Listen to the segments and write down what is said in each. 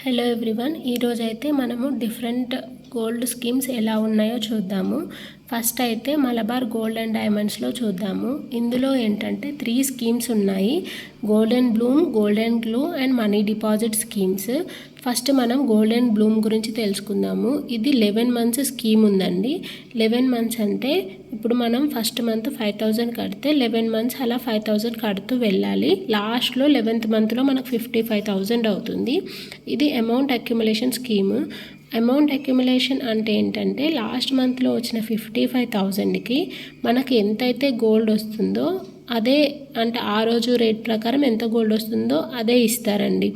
Hello everyone, ఈరోజు అయితే మనము డిఫరెంట్ గోల్డ్ స్కీమ్స్ ఎలా ఉన్నాయో చూద్దాము. ఫస్ట్ అయితే మలబార్ గోల్డ్ అండ్ డైమండ్స్లో చూద్దాము. ఇందులో ఏంటంటే 3 స్కీమ్స్ ఉన్నాయి: golden Bloom, golden glow and money deposit schemes. First మనం గోల్డెన్ బ్లూమ్ గురించి తెలుసుకుందాము. ఇది 11 మంత్స్ స్కీమ్ ఉందండి. 11 మంత్స్ అంటే ఇప్పుడు మనం ఫస్ట్ మంత్ 5,000 కడితే 11 మంత్స్ అలా 5,000 కడుతూ వెళ్ళాలి. లాస్ట్లో 11th మంత్లో మనకు 55,000 అవుతుంది. ఇది amount accumulation scheme. Amount accumulation అంటే ఏంటంటే లాస్ట్ మంత్లో వచ్చిన 55,000కి మనకి ఎంతైతే గోల్డ్ వస్తుందో అదే, అంటే ఆ రోజు రేట్ ప్రకారం ఎంత గోల్డ్ వస్తుందో అదే ఇస్తారండి.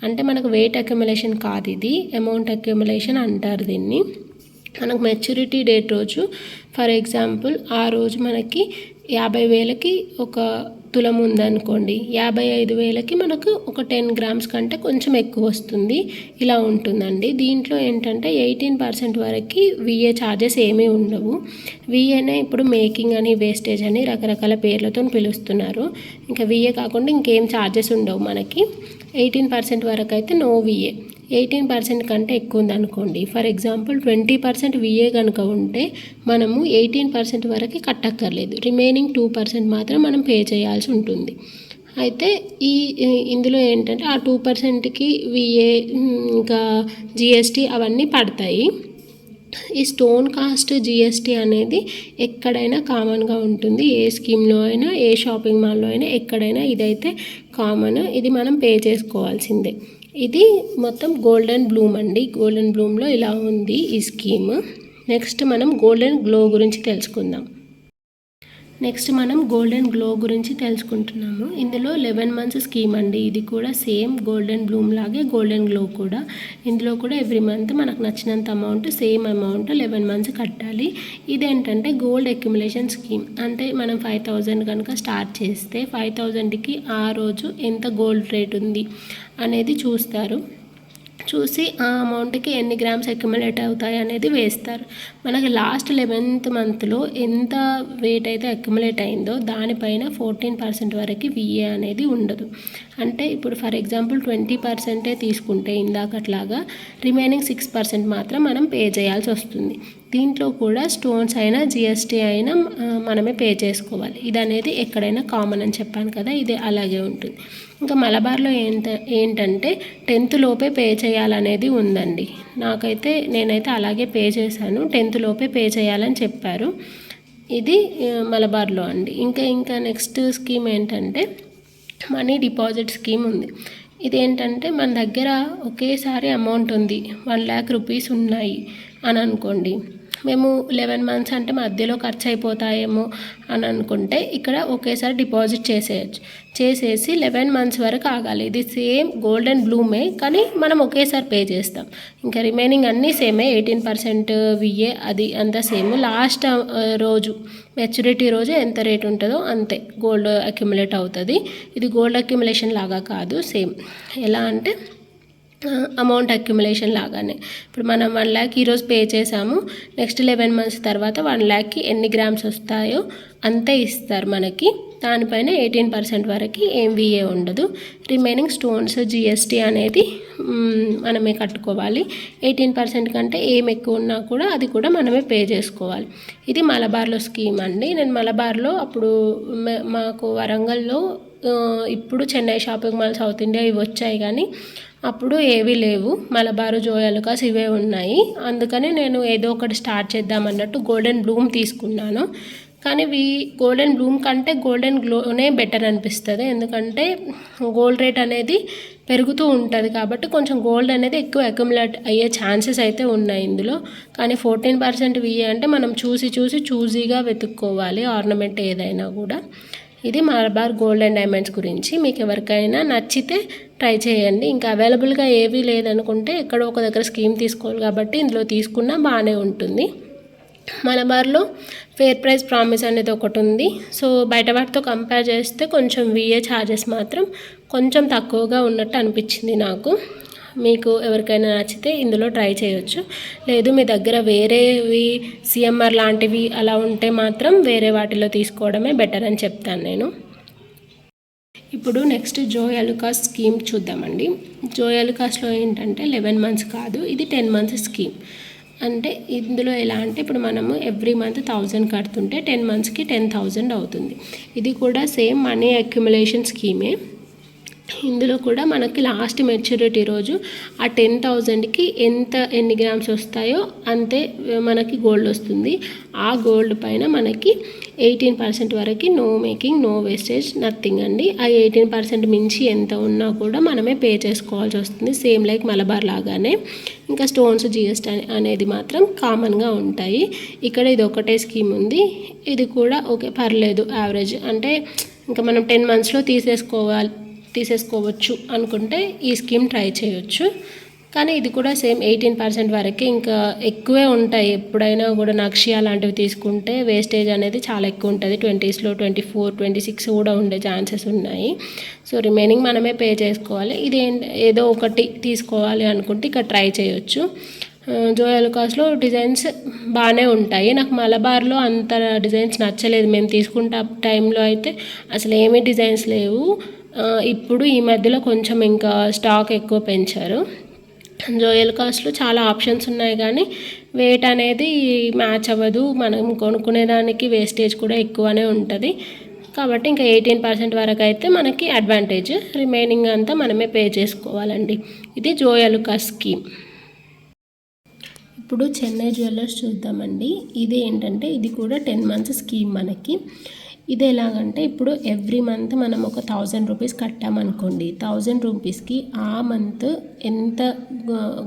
అంటే మనకు వెయిట్ అక్యుములేషన్ కాదు, ఇది అమౌంట్ అక్యుములేషన్ అంటారు దీన్ని. మనకు మెచ్యూరిటీ డేట్ రోజు ఫర్ ఎగ్జాంపుల్ ఆ రోజు మనకి 50,000కి ఒక తులం ఉందనుకోండి, 55,000కి మనకు ఒక 10 గ్రామ్స్ కంటే కొంచెం ఎక్కువ వస్తుంది. ఇలా ఉంటుందండి. దీంట్లో ఏంటంటే 18% వరకు విఏ ఛార్జెస్ ఏమీ ఉండవు. విఏనే ఇప్పుడు మేకింగ్ అని, వేస్టేజ్ అని రకరకాల పేర్లతో పిలుస్తున్నారు. ఇంకా విఏ కాకుండా ఇంకేం ఛార్జెస్ ఉండవు మనకి. 18% వరకు అయితే నో విఏ. 18% కంటే ఎక్కువ ఉందనుకోండి, ఫర్ ఎగ్జాంపుల్ 20% విఏ కనుక ఉంటే మనము 18% వరకు కట్టక్కర్లేదు. రిమైనింగ్ 2% మాత్రం మనం పే చేయాల్సి ఉంటుంది. అయితే ఇందులో ఏంటంటే ఆ 2%కి విఏ ఇంకా జిఎస్టీ అవన్నీ పడతాయి. ఈ స్టోన్ కాస్ట్ జిఎస్టీ అనేది ఎక్కడైనా కామన్గా ఉంటుంది. ఏ స్కీమ్లో అయినా, ఏ షాపింగ్ మాల్లో అయినా, ఎక్కడైనా ఇదైతే కామన్. ఇది మనం పే చేసుకోవాల్సిందే. ఇది మొత్తం గోల్డెన్ బ్లూమ్ అండి. గోల్డెన్ బ్లూమ్లో ఇలా ఉంది ఈ స్కీమ్. నెక్స్ట్ మనం గోల్డెన్ గ్లో గురించి తెలుసుకుందాం. తెలుసుకుంటున్నాము. ఇందులో 11 మంత్స్ స్కీమ్ అండి. ఇది కూడా సేమ్ గోల్డెన్ బ్లూమ్ లాగే గోల్డెన్ గ్లో కూడా. ఇందులో కూడా ఎవ్రీ మంత్ మనకు నచ్చినంత అమౌంట్, సేమ్ అమౌంట్ 11 మంత్స్ కట్టాలి. ఇదేంటంటే గోల్డ్ అక్యుములేషన్ స్కీమ్. అంటే మనం 5,000 కనుక స్టార్ట్ చేస్తే 5,000కి ఆ రోజు ఎంత గోల్డ్ రేట్ ఉంది అనేది చూసి ఆ అమౌంట్కి ఎన్ని గ్రామ్స్ అక్యుములేట్ అవుతాయి అనేది వేస్తారు. మనకి లాస్ట్ 11th మంత్లో ఎంత వెయిట్ అయితే అక్యుములేట్ అయిందో దానిపైన 14% వరకు విఏ అనేది ఉండదు. అంటే ఇప్పుడు ఫర్ ఎగ్జాంపుల్ 20% తీసుకుంటే ఇందాకట్లాగా రిమైనింగ్ 6% మాత్రం మనం పే చేయాల్సి వస్తుంది. దీంట్లో కూడా స్టోన్స్ అయినా జిఎస్టీ అయినా మనమే పే చేసుకోవాలి. ఇది అనేది ఎక్కడైనా కామన్ అని చెప్పాను కదా, ఇది అలాగే ఉంటుంది. ఇంకా మలబార్లో ఏంటంటే 10th లోపే పే చేయాలనేది ఉందండి. నేనైతే అలాగే పే చేశాను. 10th లోపే పే చేయాలని చెప్పారు. ఇది మలబార్లో అండి. ఇంకా నెక్స్ట్ స్కీమ్ ఏంటంటే మనీ డిపాజిట్ స్కీమ్ ఉంది. ఇదేంటంటే మన దగ్గర ఒకేసారి అమౌంట్ ఉంది, 1 lakh రూపీస్ ఉన్నాయి అని అనుకోండి. మేము 11 మంత్స్ అంటే మధ్యలో ఖర్చు అయిపోతాయేమో అని అనుకుంటే ఇక్కడ ఒకేసారి డిపాజిట్ చేసేసి 11 మంత్స్ వరకు ఆగాలి. ఇది సేమ్ గోల్డెన్ బ్లూమే, కానీ మనం ఒకేసారి పే చేస్తాం. ఇంకా రిమైనింగ్ అన్నీ సేమే. 18% విఏ అది అంతా సేమ్. లాస్ట్ రోజు మెచ్యూరిటీ రోజు ఎంత రేట్ ఉంటుందో అంతే గోల్డ్ అక్యుములేట్ అవుతుంది. ఇది గోల్డ్ అక్యుములేషన్ లాగా కాదు, సేమ్ ఎలా అంటే అమౌంట్ అక్యుములేషన్ లాగానే. ఇప్పుడు మనం 1 lakh ఈరోజు పే చేసాము, నెక్స్ట్ 11 మంత్స్ తర్వాత 1 lakhకి ఎన్ని గ్రామ్స్ వస్తాయో అంతే ఇస్తారు మనకి. దానిపైన 18% వరకు ఏం విఏ ఉండదు. రిమైనింగ్ స్టోన్స్ జిఎస్టీ అనేది మనమే కట్టుకోవాలి. 18% కంటే ఏం ఎక్కువ ఉన్నా కూడా అది కూడా మనమే పే చేసుకోవాలి. ఇది మలబార్లో స్కీమ్ అండి. నేను మలబార్లో అప్పుడు మాకు వరంగల్లో ఇప్పుడు Chennai shopping mall, south India ఇవి వచ్చాయి, కానీ అప్పుడు ఏవీ లేవు. మలబారు, జోయలుకాస్ ఇవే ఉన్నాయి. అందుకని నేను ఏదో ఒకటి స్టార్ట్ చేద్దామన్నట్టు గోల్డెన్ బ్లూమ్ తీసుకున్నాను. కానీ గోల్డెన్ బ్లూమ్ కంటే గోల్డెన్ గ్లోనే బెటర్ అనిపిస్తుంది. ఎందుకంటే గోల్డ్ రేట్ అనేది పెరుగుతూ ఉంటుంది కాబట్టి కొంచెం గోల్డ్ అనేది ఎక్కువ అక్యుములేట్ అయ్యే ఛాన్సెస్ అయితే ఉన్నాయి ఇందులో. కానీ 14% విఏ అంటే మనం చూసీగా వెతుక్కోవాలి ఆర్నమెంట్ ఏదైనా కూడా. ఇది మలబార్ గోల్డ్ అండ్ డైమండ్స్ గురించి. మీకు ఎవరికైనా నచ్చితే ట్రై చేయండి. ఇంకా అవైలబుల్గా ఏవీ లేదనుకుంటే ఎక్కడో ఒక దగ్గర స్కీమ్ తీసుకోవాలి కాబట్టి ఇందులో తీసుకున్నా బాగానే ఉంటుంది. మలబార్లో ఫేర్ ప్రైస్ ప్రామిస్ అనేది ఒకటి ఉంది. సో బయట వాటితో కంపేర్ చేస్తే కొంచెం విఏ ఛార్జెస్ మాత్రం కొంచెం తక్కువగా ఉన్నట్టు అనిపించింది నాకు. మీకు ఎవరికైనా నచ్చితే ఇందులో ట్రై చేయొచ్చు. లేదు మీ దగ్గర వేరేవి సిఎంఆర్ లాంటివి అలా ఉంటే మాత్రం వేరే వాటిలో తీసుకోవడమే బెటర్ అని చెప్తాను నేను. ఇప్పుడు నెక్స్ట్ జోయ్ అలుకాస్ స్కీమ్ చూద్దామండి. జోయ్ అలుకాస్లో ఏంటంటే 11 మంత్స్ కాదు, ఇది 10 మంత్స్ స్కీమ్. అంటే ఇందులో ఎలా అంటే ఇప్పుడు మనము ఎవ్రీ మంత్ 1000 కడుతుంటే 10 మంత్స్కి 10,000 అవుతుంది. ఇది కూడా సేమ్ మనీ అక్యుములేషన్ స్కీమే. ఇందులో కూడా మనకి లాస్ట్ మెచ్యూరిటీ రోజు ఆ 10,000కి ఎన్ని గ్రామ్స్ వస్తాయో అంతే మనకి గోల్డ్ వస్తుంది. ఆ గోల్డ్ పైన మనకి 18% వరకు no making, no wastage, nothing అండి. ఆ 18% మించి ఎంత ఉన్నా కూడా మనమే పే చేసుకోవాల్సి వస్తుంది, సేమ్ లైక్ మలబార్ లాగానే. ఇంకా స్టోన్స్, జిఎస్టీ అనేది మాత్రం కామన్గా ఉంటాయి. ఇక్కడ ఇది ఒకటే స్కీమ్ ఉంది. ఇది కూడా ఓకే, పర్లేదు, యావరేజ్. అంటే ఇంకా మనం 10 మంత్స్లో తీసేసుకోవచ్చు అనుకుంటే ఈ స్కీమ్ ట్రై చేయొచ్చు. కానీ ఇది కూడా సేమ్ 18% వరకే, ఇంకా ఎక్కువే ఉంటాయి. ఎప్పుడైనా కూడా నక్షి అలాంటివి తీసుకుంటే వేస్టేజ్ అనేది చాలా ఎక్కువ ఉంటుంది. 20స్లో 24, 26 కూడా ఉండే ఛాన్సెస్ ఉన్నాయి. సో రిమైనింగ్ మనమే పే చేసుకోవాలి. ఇది ఏదో ఒకటి తీసుకోవాలి అనుకుంటే ఇక్కడ ట్రై చేయొచ్చు. జోయ్ అలుకాస్లో డిజైన్స్ బాగానే ఉంటాయి. నాకు మలబార్లో అంత డిజైన్స్ నచ్చలేదు. మేము తీసుకుంటే టైంలో అయితే అసలు ఏమీ డిజైన్స్ లేవు. ఇప్పుడు ఈ మధ్యలో కొంచెం ఇంకా స్టాక్ ఎక్కువ పెంచారు. జోయ్ అలుకాస్లో చాలా ఆప్షన్స్ ఉన్నాయి, కానీ వెయిట్ అనేది మ్యాచ్ అవ్వదు. మనం కొనుక్కునేదానికి వేస్టేజ్ కూడా ఎక్కువనే ఉంటుంది. కాబట్టి ఇంకా 18% వరకు అయితే మనకి అడ్వాంటేజ్, రిమైనింగ్ అంతా మనమే పే చేసుకోవాలండి. ఇది జోయ్ అలుకాస్ స్కీమ్. ఇప్పుడు చెన్నై జ్యువెలర్స్ చూద్దామండి. ఇది ఏంటంటే ఇది కూడా 10 మంత్స్ స్కీమ్ మనకి. ఇది ఎలాగంటే ఇప్పుడు ఎవ్రీ మంత్ మనం ఒక 1000 రూపీస్ కట్టామనుకోండి, 1000 రూపీస్కి ఆ మంత్ ఎంత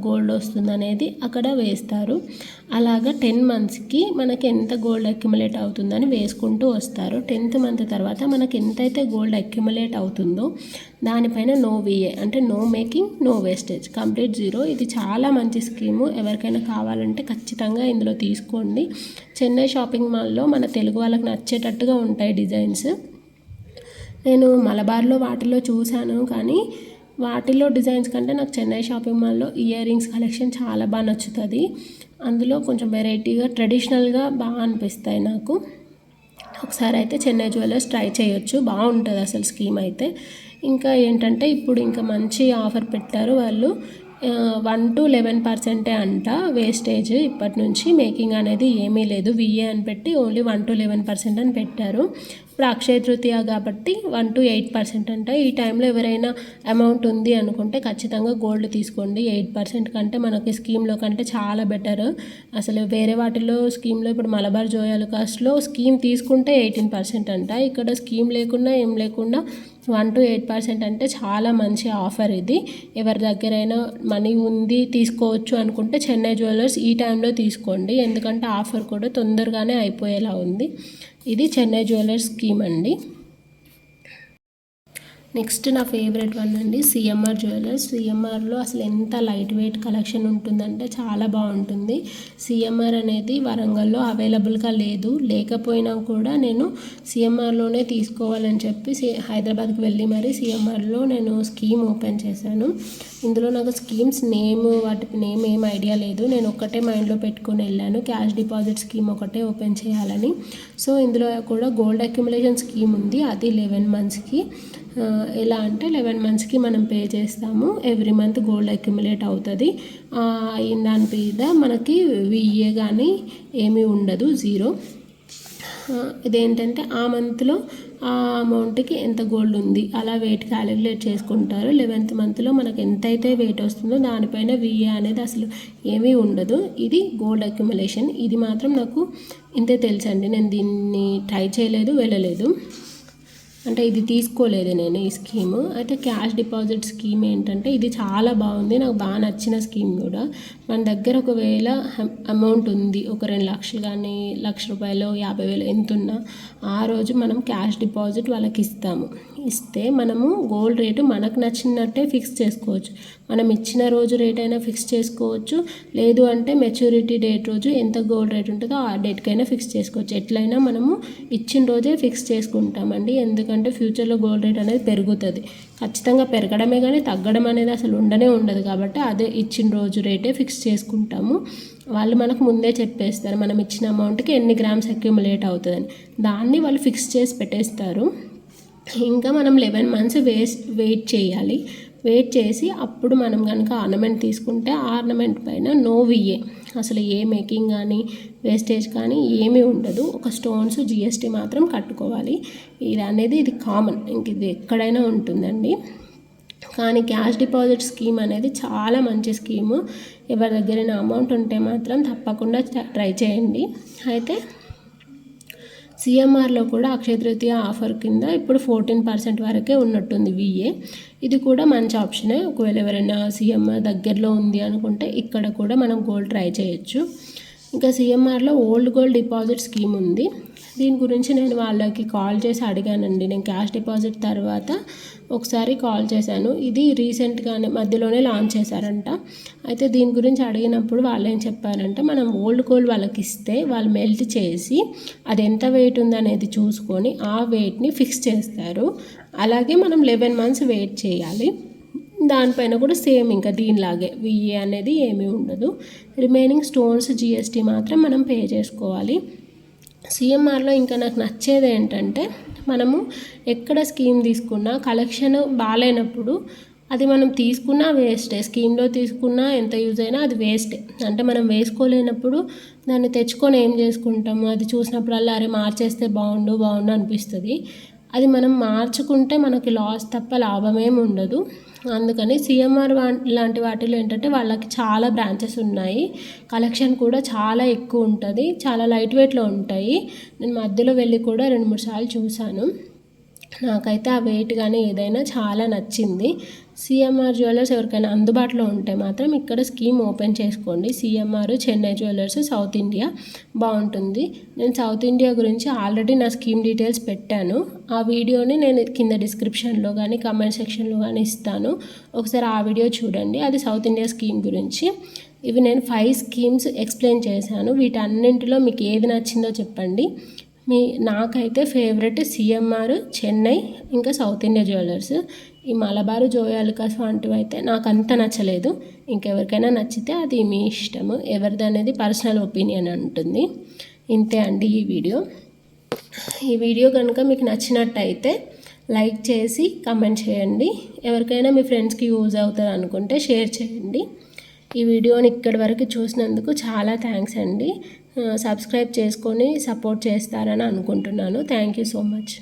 గోల్డ్ వస్తుంది అనేది అక్కడ వేస్తారు. అలాగా 10 మంత్స్కి మనకి ఎంత గోల్డ్ అక్యుములేట్ అవుతుందని వేసుకుంటూ వస్తారు. 10th మంత్ తర్వాత మనకి ఎంతైతే గోల్డ్ అక్యుములేట్ అవుతుందో దానిపైన నో విఏ, అంటే no making, no wastage, complete zero. ఇది చాలా మంచి స్కీము. ఎవరికైనా కావాలంటే ఖచ్చితంగా ఇందులో తీసుకోండి. చెన్నై షాపింగ్ మాల్లో మన తెలుగు వాళ్ళకి నచ్చేటట్టుగా ఉంటాయి డిజైన్స్. నేను మలబార్లో వాటిలో చూశాను, కానీ వాటిలో డిజైన్స్ కంటే నాకు చెన్నై షాపింగ్ మాల్లో ఇయర్ రింగ్స్ కలెక్షన్ చాలా బాగా నచ్చుతుంది. అందులో కొంచెం వెరైటీగా, ట్రెడిషనల్గా బాగా అనిపిస్తాయి నాకు. ఒకసారి అయితే చెన్నై జ్యువెలర్స్ ట్రై చేయొచ్చు, బాగుంటుంది అసలు స్కీమ్ అయితే. ఇంకా ఏంటంటే ఇప్పుడు ఇంకా మంచి ఆఫర్ పెట్టారు వాళ్ళు. 1 to 11% అంట వేస్టేజ్. ఇప్పటి నుంచి మేకింగ్ అనేది ఏమీ లేదు, విఏ అని పెట్టి ఓన్లీ 1 to 11% అని పెట్టారు. ఇప్పుడు అక్షయ తృతీయ కాబట్టి 1 to 8% అంట. ఈ టైంలో ఎవరైనా అమౌంట్ ఉంది అనుకుంటే ఖచ్చితంగా గోల్డ్ తీసుకోండి. 8% కంటే మనకి స్కీమ్లో కంటే చాలా బెటర్. అసలు వేరే వాటిలో స్కీమ్లో ఇప్పుడు మలబార్ జోయ్ అలుకాస్లో స్కీమ్ తీసుకుంటే 18% అంట. ఇక్కడ స్కీమ్ లేకుండా ఏం లేకుండా 1 to 8% అంటే చాలా మంచి ఆఫర్ ఇది. ఎవరి దగ్గరైనా మనీ ఉంది తీసుకోవచ్చు అనుకుంటే చెన్నై జ్యువెలర్స్ ఈ టైంలో తీసుకోండి, ఎందుకంటే ఆఫర్ కూడా తొందరగానే అయిపోయేలా ఉంది. ఇది చెన్నై జ్యువెలర్స్ స్కీమ్ అండి. నెక్స్ట్ నా ఫేవరెట్ వన్ అండి, సిఎంఆర్ జ్యువెలర్స్. సిఎంఆర్లో అసలు ఎంత లైట్ వెయిట్ కలెక్షన్ ఉంటుందంటే చాలా బాగుంటుంది. సిఎంఆర్ అనేది వరంగల్లో అవైలబుల్గా లేదు, లేకపోయినా కూడా నేను సిఎంఆర్లోనే తీసుకోవాలని చెప్పి హైదరాబాద్కి వెళ్ళి మరి సిఎంఆర్లో నేను స్కీమ్ ఓపెన్ చేశాను. ఇందులో నాకు స్కీమ్స్ వాటి నేమ్ ఏం ఐడియా లేదు. నేను ఒక్కటే మైండ్లో పెట్టుకొని వెళ్ళాను, క్యాష్ డిపాజిట్ స్కీమ్ ఒకటే ఓపెన్ చేయాలని. సో ఇందులో కూడా గోల్డ్ అక్యుములేషన్ స్కీమ్ ఉంది, అది 11 మంత్స్కి. ఎలా అంటే 11 మంత్స్కి మనం పే చేస్తాము, ఎవ్రీ మంత్ గోల్డ్ అక్యుములేట్ అవుతుంది. దాని మీద మనకి విఏ కానీ ఏమీ ఉండదు, జీరో. ఇదేంటంటే ఆ మంత్లో ఆ అమౌంట్కి ఎంత గోల్డ్ ఉంది అలా వెయిట్ క్యాలిక్యులేట్ చేసుకుంటారు. 11th మంత్లో మనకు ఎంతైతే వెయిట్ వస్తుందో దానిపైన విఏ అనేది అసలు ఏమీ ఉండదు. ఇది గోల్డ్ అక్యుములేషన్. ఇది మాత్రం నాకు ఇంతే తెలుసండి, నేను దీన్ని ట్రై చేయలేదు, వెళ్ళలేదు, అంటే ఇది తీసుకోలేదు నేను ఈ స్కీము. అయితే క్యాష్ డిపాజిట్ స్కీమ్ ఏంటంటే ఇది చాలా బాగుంది, నాకు బాగా నచ్చిన స్కీమ్ కూడా. మన దగ్గర ఒకవేళ అమౌంట్ ఉంది, ఒక 2 లక్షలు కానీ, 1,00,000 రూపాయలు, 50,000 ఎంత ఉన్నా ఆ రోజు మనం క్యాష్ డిపాజిట్ వాళ్ళకి ఇస్తే మనము గోల్డ్ రేటు మనకు నచ్చినట్టే ఫిక్స్ చేసుకోవచ్చు. మనం ఇచ్చిన రోజు రేట్ అయినా ఫిక్స్ చేసుకోవచ్చు, లేదు అంటే మెచ్యూరిటీ డేట్ రోజు ఎంత గోల్డ్ రేట్ ఉంటుందో ఆ డేట్కైనా ఫిక్స్ చేసుకోవచ్చు. ఎట్లయినా మనము ఇచ్చిన రోజే ఫిక్స్ చేసుకుంటామండి, ఎందుకంటే ఫ్యూచర్లో గోల్డ్ రేట్ అనేది పెరుగుతుంది. ఖచ్చితంగా పెరగడమే కానీ తగ్గడం అనేది అసలు ఉండదు. కాబట్టి అదే ఇచ్చిన రోజు రేటే ఫిక్స్ చేసుకుంటాము. వాళ్ళు మనకు ముందే చెప్పేస్తారు మనం ఇచ్చిన అమౌంట్కి ఎన్ని గ్రామ్స్ అక్యుములేట్ అవుతుందని, దాన్ని వాళ్ళు ఫిక్స్ చేసి పెట్టేస్తారు. ఇంకా మనం 11 మంత్స్ వెయిట్ చేయాలి. వెయిట్ చేసి అప్పుడు మనం కనుక ఆర్నమెంట్ తీసుకుంటే ఆర్నమెంట్ పైన నో విఏ, అసలు ఏ మేకింగ్ కానీ వేస్టేజ్ కానీ ఏమీ ఉండదు. ఒక స్టోన్స్ జిఎస్టీ మాత్రం కట్టుకోవాలి. ఇది కామన్, ఇంక ఇది ఎక్కడైనా ఉంటుందండి. కానీ క్యాష్ డిపాజిట్ స్కీమ్ అనేది చాలా మంచి స్కీము. ఎవరి దగ్గరైనా అమౌంట్ ఉంటే మాత్రం తప్పకుండా ట్రై చేయండి. అయితే సిఎంఆర్లో కూడా అక్షయ తృతీయ ఆఫర్ కింద ఇప్పుడు 14% వరకే ఉన్నట్టుంది విఏ. ఇది కూడా మంచి ఆప్షనే. ఒకవేళ ఎవరైనా సిఎంఆర్ దగ్గరలో ఉంది అనుకుంటే ఇక్కడ కూడా మనం గోల్డ్ ట్రై చేయొచ్చు. ఇంకా సిఎంఆర్లో ఓల్డ్ గోల్డ్ డిపాజిట్ స్కీమ్ ఉంది. దీని గురించి నేను వాళ్ళకి కాల్ చేసి అడిగానండి. నేను క్యాష్ డిపాజిట్ తర్వాత ఒకసారి కాల్ చేశాను. ఇది రీసెంట్గానే మధ్యలోనే లాంచ్ చేశారంట. అయితే దీని గురించి అడిగినప్పుడు వాళ్ళు ఏం చెప్పారంటే, మనం ఓల్డ్ గోల్డ్ వాళ్ళకి ఇస్తే వాళ్ళు మెల్ట్ చేసి అది ఎంత వెయిట్ ఉందనేది చూసుకొని ఆ వెయిట్ని ఫిక్స్ చేస్తారు. అలాగే మనం 11 మంత్స్ వెయిట్ చేయాలి. దానిపైన కూడా సేమ్ ఇంకా దీనిలాగే విఏ అనేది ఏమీ ఉండదు. రిమైనింగ్ స్టోన్స్ జిఎస్టీ మాత్రం మనం పే చేసుకోవాలి. సిఎంఆర్లో ఇంకా నాకు నచ్చేది ఏంటంటే, మనము ఎక్కడ స్కీమ్ తీసుకున్నా కలెక్షన్ బాగాలేనప్పుడు అది మనం తీసుకున్నా వేస్టే. స్కీమ్లో తీసుకున్నా ఎంత యూజ్ అయినా అది వేస్టే. అంటే మనం వేసుకోలేనప్పుడు దాన్ని తెచ్చుకొని ఏం చేసుకుంటాము, అది చూసినప్పుడల్లా అరే మార్చేస్తే బాగుండు అనిపిస్తుంది. అది మనం మార్చుకుంటే మనకి లాస్ తప్ప లాభమేమి ఉండదు. అందుకని సిఎంఆర్ లాంటి వాటిలో ఏంటంటే వాళ్ళకి చాలా బ్రాంచెస్ ఉన్నాయి, కలెక్షన్ కూడా చాలా ఎక్కువ ఉంటుంది, చాలా లైట్ వెయిట్లో ఉంటాయి. నేను మధ్యలో వెళ్ళి కూడా 2-3 సార్లు చూశాను. నాకైతే ఆ వెయిట్ కానీ ఏదైనా చాలా నచ్చింది. సిఎంఆర్ జ్యువెలర్స్ ఎవరికైనా అందుబాటులో ఉంటే మాత్రం ఇక్కడ స్కీమ్ ఓపెన్ చేసుకోండి. CMR, Chennai jewellers, south India బాగుంటుంది. నేను సౌత్ ఇండియా గురించి ఆల్రెడీ నా స్కీమ్ డీటెయిల్స్ పెట్టాను. ఆ వీడియోని నేను కింద డిస్క్రిప్షన్లో కానీ కమెంట్ సెక్షన్లో కానీ ఇస్తాను. ఒకసారి ఆ వీడియో చూడండి. అది సౌత్ ఇండియా స్కీమ్ గురించి. ఇవి నేను 5 స్కీమ్స్ ఎక్స్ప్లెయిన్ చేశాను. వీటన్నింటిలో మీకు ఏది నచ్చిందో చెప్పండి. నాకైతే ఫేవరెట్ సిఎంఆర్, చెన్నై, ఇంకా సౌత్ ఇండియా జ్యువెలర్స్. ఈ మలబారు, జోయాలుకాస్ వంటివి అయితే నాకు అంత నచ్చలేదు. ఇంకెవరికైనా నచ్చితే అది మీ ఇష్టము, ఎవరిది అనేది పర్సనల్ ఒపీనియన్ ఉంటుంది. ఇంతే అండి ఈ వీడియో కనుక మీకు నచ్చినట్టయితే లైక్ చేసి కమెంట్ చేయండి. ఎవరికైనా మీ ఫ్రెండ్స్కి యూజ్ అవుతుంది అనుకుంటే షేర్ చేయండి. ఈ వీడియోని ఇక్కడి వరకు చూసినందుకు చాలా థ్యాంక్స్ అండి. సబ్స్క్రైబ్ చేసుకొని సపోర్ట్ చేస్తారని అనుకుంటున్నాను. Thank you so much.